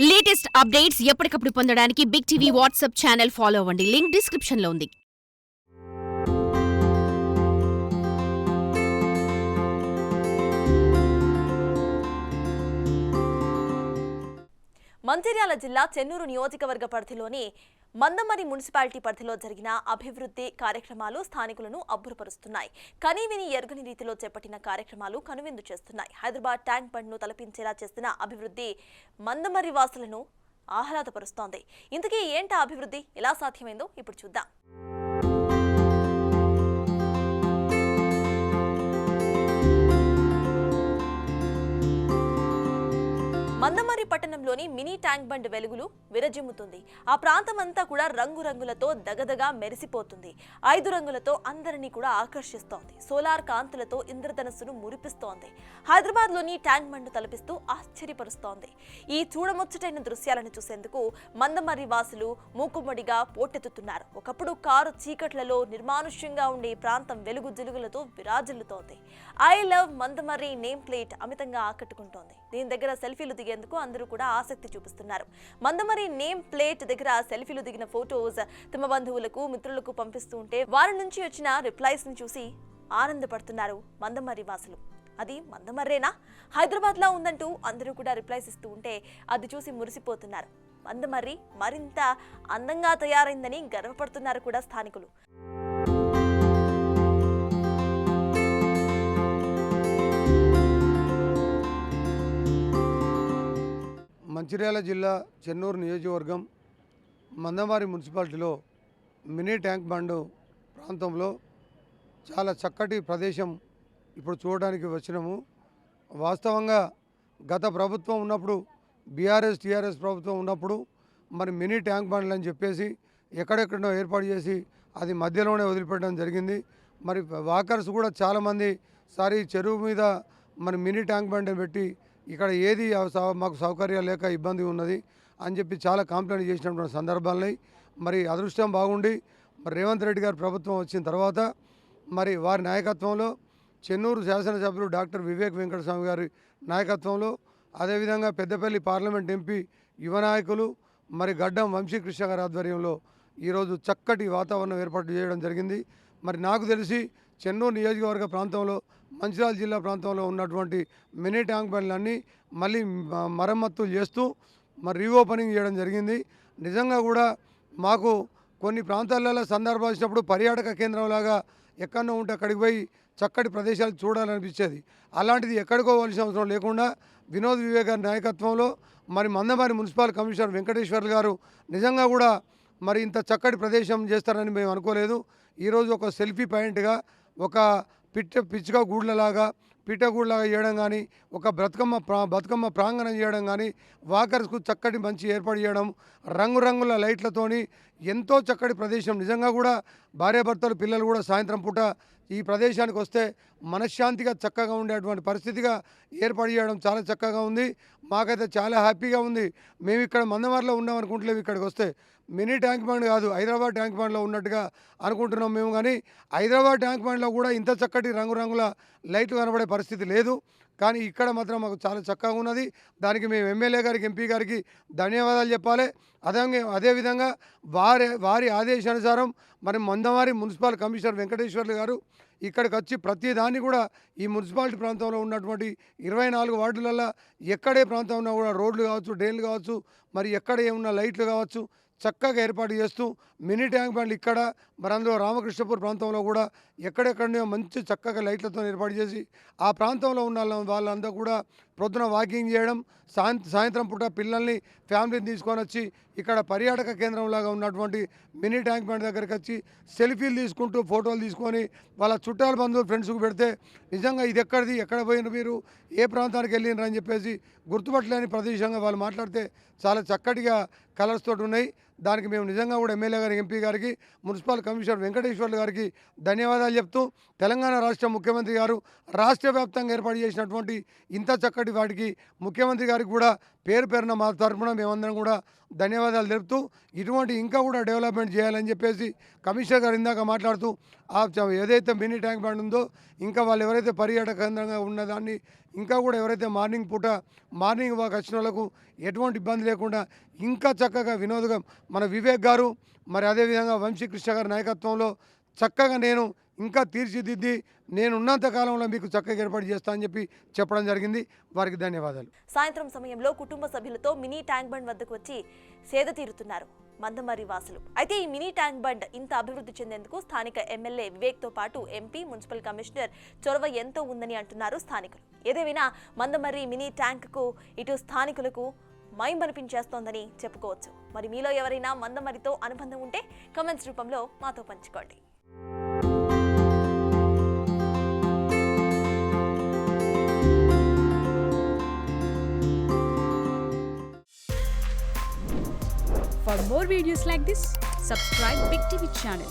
Latest updates ఎప్పటికప్పుడు పొందడానికి big TV WhatsApp channel follow అవ్వండి. లింక్ డిస్క్రిప్షన్ లో ఉంది. మంచిర్యాల జిల్లా చెన్నూరు నియోజకవర్గ పరిధిలోని మందమరి మున్సిపాలిటీ పరిధిలో జరిగిన అభివృద్ధి కార్యక్రమాలు స్థానికులను అబ్బురపరుస్తున్నాయి. కనీవిని ఎరుగని రీతిలో చేపట్టిన కార్యక్రమాలు కనువిందు చేస్తున్నాయి. హైదరాబాద్ ట్యాంక్ బండ్ ను తలపించేలా చేసిన అభివృద్ధి మందమరి వాసులను ఆహ్లాదపరుస్తోంది. ఇంతకీ ఏంటా అభివృద్ధి, ఎలా సాధ్యమైందో ఇప్పుడు చూద్దాం. మందమరి పట్టణంలోని మినీ ట్యాంక్ బండ్ వెలుగులు విరజిమ్ముతుంది. ఆ ప్రాంతమంతా కూడా రంగురంగులతో దగదగా మెరిసిపోతుంది. 5 రంగులతో అందరినీ కూడా ఆకర్షిస్తోంది. సోలార్ కాంతులతో ఇంద్రధనస్సును మురిపిస్తోంది. హైదరాబాద్ లోని ట్యాంక్ బండ్ తలపిస్తూ ఆశ్చర్యపరుస్తోంది. ఈ చూడముచ్చటైన దృశ్యాలను చూసేందుకు మందమరి వాసులు మూకుమ్మడిగా పోటెత్తుతున్నారు. ఒకప్పుడు కారు చీకట్లలో నిర్మానుష్యంగా ఉండే ప్రాంతం వెలుగు జిలుగులతో విరాజిల్లుతోంది. I love Mandamarri name plate అమితంగా ఆకట్టుకుంటోంది. దీని దగ్గర సెల్ఫీలు దిగేందుకు అందరూ కూడా ఆసక్తి చూపిస్తున్నారు. మందమరి నేమ్ ప్లేట్ దగ్గర సెల్ఫీలు దిగిన ఫోటోస్ తమ బంధువులకు, మిత్రులకు పంపిస్తూ ఉంటే వారి నుంచి వచ్చిన రిప్లైస్ ని చూసి ఆనందపడుతున్నారు మందమరి వాసులు. అది మందమర్రేనా, హైదరాబాద్ లా ఉందంటూ అందరూ కూడా రిప్లైస్ ఇస్తూ ఉంటే అది చూసి మురిసిపోతున్నారు. మందమర్రి మరింత అందంగా తయారైందని గర్వపడుతున్నారు కూడా స్థానికులు. మంచిర్యాల జిల్లా చెన్నూరు నియోజకవర్గం మందమరి మున్సిపాలిటీలో మినీ ట్యాంక్ బండ్ ప్రాంతంలో చాలా చక్కటి ప్రదేశం ఇప్పుడు చూడడానికి వచ్చినాము. వాస్తవంగా గత ప్రభుత్వం ఉన్నప్పుడు బీఆర్ఎస్ టీఆర్ఎస్ ప్రభుత్వం ఉన్నప్పుడు మరి మినీ ట్యాంక్ బండ్లు అని చెప్పేసి ఎక్కడెక్కడో ఏర్పాటు చేసి అది మధ్యలోనే వదిలిపెట్టడం జరిగింది. మరి వాకర్స్ కూడా చాలామంది సారి చెరువు మీద మరి మినీ ట్యాంక్ బండ్ పెట్టి ఇక్కడ ఏది మాకు సౌకర్యాలు లేక ఇబ్బంది ఉన్నది అని చెప్పి చాలా కంప్లైంట్ చేసినటువంటి సందర్భాలని మరి అదృష్టం బాగుండి మరి రేవంత్ రెడ్డి గారి ప్రభుత్వం వచ్చిన తర్వాత మరి వారి నాయకత్వంలో చెన్నూరు శాసనసభ్యులు డాక్టర్ వివేక్ వెంకటస్వామి గారి నాయకత్వంలో, అదేవిధంగా పెద్దపల్లి పార్లమెంట్ ఎంపీ యువ నాయకులు మరి గడ్డం వంశీకృష్ణ గారి ఆధ్వర్యంలో ఈరోజు చక్కటి వాతావరణం ఏర్పాటు చేయడం జరిగింది. మరి నాకు తెలిసి చెన్నూరు నియోజకవర్గ ప్రాంతంలో, మంచిర్యాల జిల్లా ప్రాంతంలో ఉన్నటువంటి మినీ ట్యాంక్ బండ్లన్నీ మళ్ళీ మరమ్మతులు చేస్తూ మరి రీఓపెనింగ్ చేయడం జరిగింది. నిజంగా కూడా మాకు కొన్ని ప్రాంతాలలో సందర్భాలు వచ్చినప్పుడు పర్యాటక కేంద్రంలాగా ఎక్కడో ఉంటే అక్కడికి పోయి చక్కటి ప్రదేశాలు చూడాలనిపించేది. అలాంటిది ఎక్కడికోవాల్సిన అవసరం లేకుండా వినోద్ వివేక్ గారి నాయకత్వంలో మరి మందమరి మున్సిపల్ కమిషనర్ వెంకటేశ్వర్లు గారు నిజంగా కూడా మరి ఇంత చక్కటి ప్రదేశం చేస్తారని మేము అనుకోలేదు. ఈరోజు ఒక సెల్ఫీ పాయింట్గా ఒక పిచ్చుక గూడ్లలాగా పిట్టగూడ్లాగా చేయడం కానీ, ఒక బతుకమ్మ ప్రాంగణం చేయడం కానీ, వాకర్స్కు చక్కటి మంచి ఏర్పాటు చేయడం, రంగురంగుల లైట్లతోని ఎంతో చక్కటి ప్రదేశం. నిజంగా కూడా భార్యాభర్తలు పిల్లలు కూడా సాయంత్రం పూట ఈ ప్రదేశానికి వస్తే మనశ్శాంతిగా చక్కగా ఉండేటువంటి పరిస్థితిగా ఏర్పాటు చేయడం చాలా చక్కగా ఉంది. మాకైతే చాలా హ్యాపీగా ఉంది. మేము ఇక్కడ మందమరిలో ఉన్నాం అనుకుంటలేము, ఇక్కడికి వస్తే మినీ ట్యాంక్ బండ్ కాదు హైదరాబాద్ ట్యాంక్ బండ్లో ఉన్నట్టుగా అనుకుంటున్నాం మేము. కానీ హైదరాబాద్ ట్యాంక్ బండ్లో కూడా ఇంత చక్కటి రంగురంగుల లైట్లు కనబడే పరిస్థితి లేదు. కానీ ఇక్కడ మాత్రం మాకు చాలా చక్కగా ఉన్నది. దానికి మేము ఎమ్మెల్యే గారికి, ఎంపీ గారికి ధన్యవాదాలు చెప్పాలి. అదేవిధంగా వారి ఆదేశానుసారం మరి మందమరి మున్సిపల్ కమిషనర్ వెంకటేశ్వర్లు గారు ఇక్కడికి వచ్చి ప్రతి దాన్ని కూడా ఈ మున్సిపాలిటీ ప్రాంతంలో ఉన్నటువంటి 24 వార్డులలో ఎక్కడే ప్రాంతం ఉన్నా కూడా రోడ్లు కావచ్చు, డ్రైన్లు కావచ్చు, మరి ఎక్కడ ఏమున్నా లైట్లు కావచ్చు చక్కగా ఏర్పాటు చేస్తూ మినీ ట్యాంక్ బండ్లు ఇక్కడ మరి అందులో రామకృష్ణపూర్ ప్రాంతంలో కూడా ఎక్కడెక్కడనే మంచి చక్కగా లైట్లతో ఏర్పాటు చేసి ఆ ప్రాంతంలో ఉన్న వాళ్ళందరూ కూడా ప్రొద్దున వాకింగ్ చేయడం, సాయంత్రం పూట పిల్లల్ని ఫ్యామిలీని తీసుకొని వచ్చి ఇక్కడ పర్యాటక కేంద్రంలాగా ఉన్నటువంటి మినీ ట్యాంక్ బండ్ దగ్గరికి వచ్చి సెల్ఫీలు తీసుకుంటూ ఫోటోలు తీసుకొని వాళ్ళ చుట్టాల బంధువులు ఫ్రెండ్స్కి పెడితే నిజంగా ఇది ఎక్కడిది, ఎక్కడ పోయిన మీరు, ఏ ప్రాంతానికి వెళ్ళినారు అని చెప్పేసి గుర్తుపట్టలేని ప్రదేశంగా వాళ్ళు మాట్లాడితే చాలా చక్కటిగా కలర్స్ తోటి ఉన్నాయి. దానికి మేము నిజంగా కూడా ఎమ్మెల్యే గారికి, ఎంపీ గారికి, మున్సిపల్ కమిషనర్ వెంకటేశ్వర్లు గారికి ధన్యవాదాలు చెప్తూ తెలంగాణ రాష్ట్ర ముఖ్యమంత్రి గారు రాష్ట్ర వ్యాప్తంగా ఏర్పాటు చేసినటువంటి ఇంత చక్కటి వాటికి ముఖ్యమంత్రి గారికి కూడా పేరు పేరున మా తరఫున మేమందరం కూడా ధన్యవాదాలు తెలుపుతూ ఇటువంటి ఇంకా కూడా డెవలప్మెంట్ చేయాలని చెప్పేసి కమిషనర్ గారు ఇందాక మాట్లాడుతూ ఏదైతే మినీ ట్యాంక్ బండ్ ఉందో ఇంకా వాళ్ళు ఎవరైతే పర్యాటక కేంద్రంగా ఉన్నదాన్ని ఇంకా కూడా ఎవరైతే మార్నింగ్ వాక్ వచ్చిన వాళ్ళకు ఎటువంటి ఇబ్బంది లేకుండా ఇంకా చక్కగా వినోద్గా మన వివేక్ గారు మరి అదేవిధంగా వంశీకృష్ణ గారి నాయకత్వంలో చక్కగా నేను ఇంకా తీర్చిదిద్ది నేను ఉన్నంత కాలంలో మీకు చక్కగా ఏర్పాటు చేస్తా అని చెప్పడం జరిగింది. వారికి ధన్యవాదాలు. సాయంత్రం సమయంలో కుటుంబ సభ్యులతో మినీ ట్యాంక్ బండ్ వద్దకు వచ్చి సేద తీరుతున్నారు మందమర్రి వాసులు. అయితే ఈ మినీ ట్యాంక్ బండ్ ఇంత అభివృద్ధి చెందేందుకు స్థానిక ఎమ్మెల్యే వివేక్తో పాటు ఎంపీ, మున్సిపల్ కమిషనర్ చొరవ ఎంతో ఉందని అంటున్నారు స్థానికులు. ఏదేమైనా మందమర్రి మినీ ట్యాంక్కు ఇటు స్థానికులకు మైమరిపించేస్తోందని చెప్పుకోవచ్చు. మరి మీలో ఎవరైనా మందమర్రితో అనుబంధం ఉంటే కామెంట్స్ రూపంలో మాతో పంచుకోండి. For more videos like this, subscribe Big TV channel.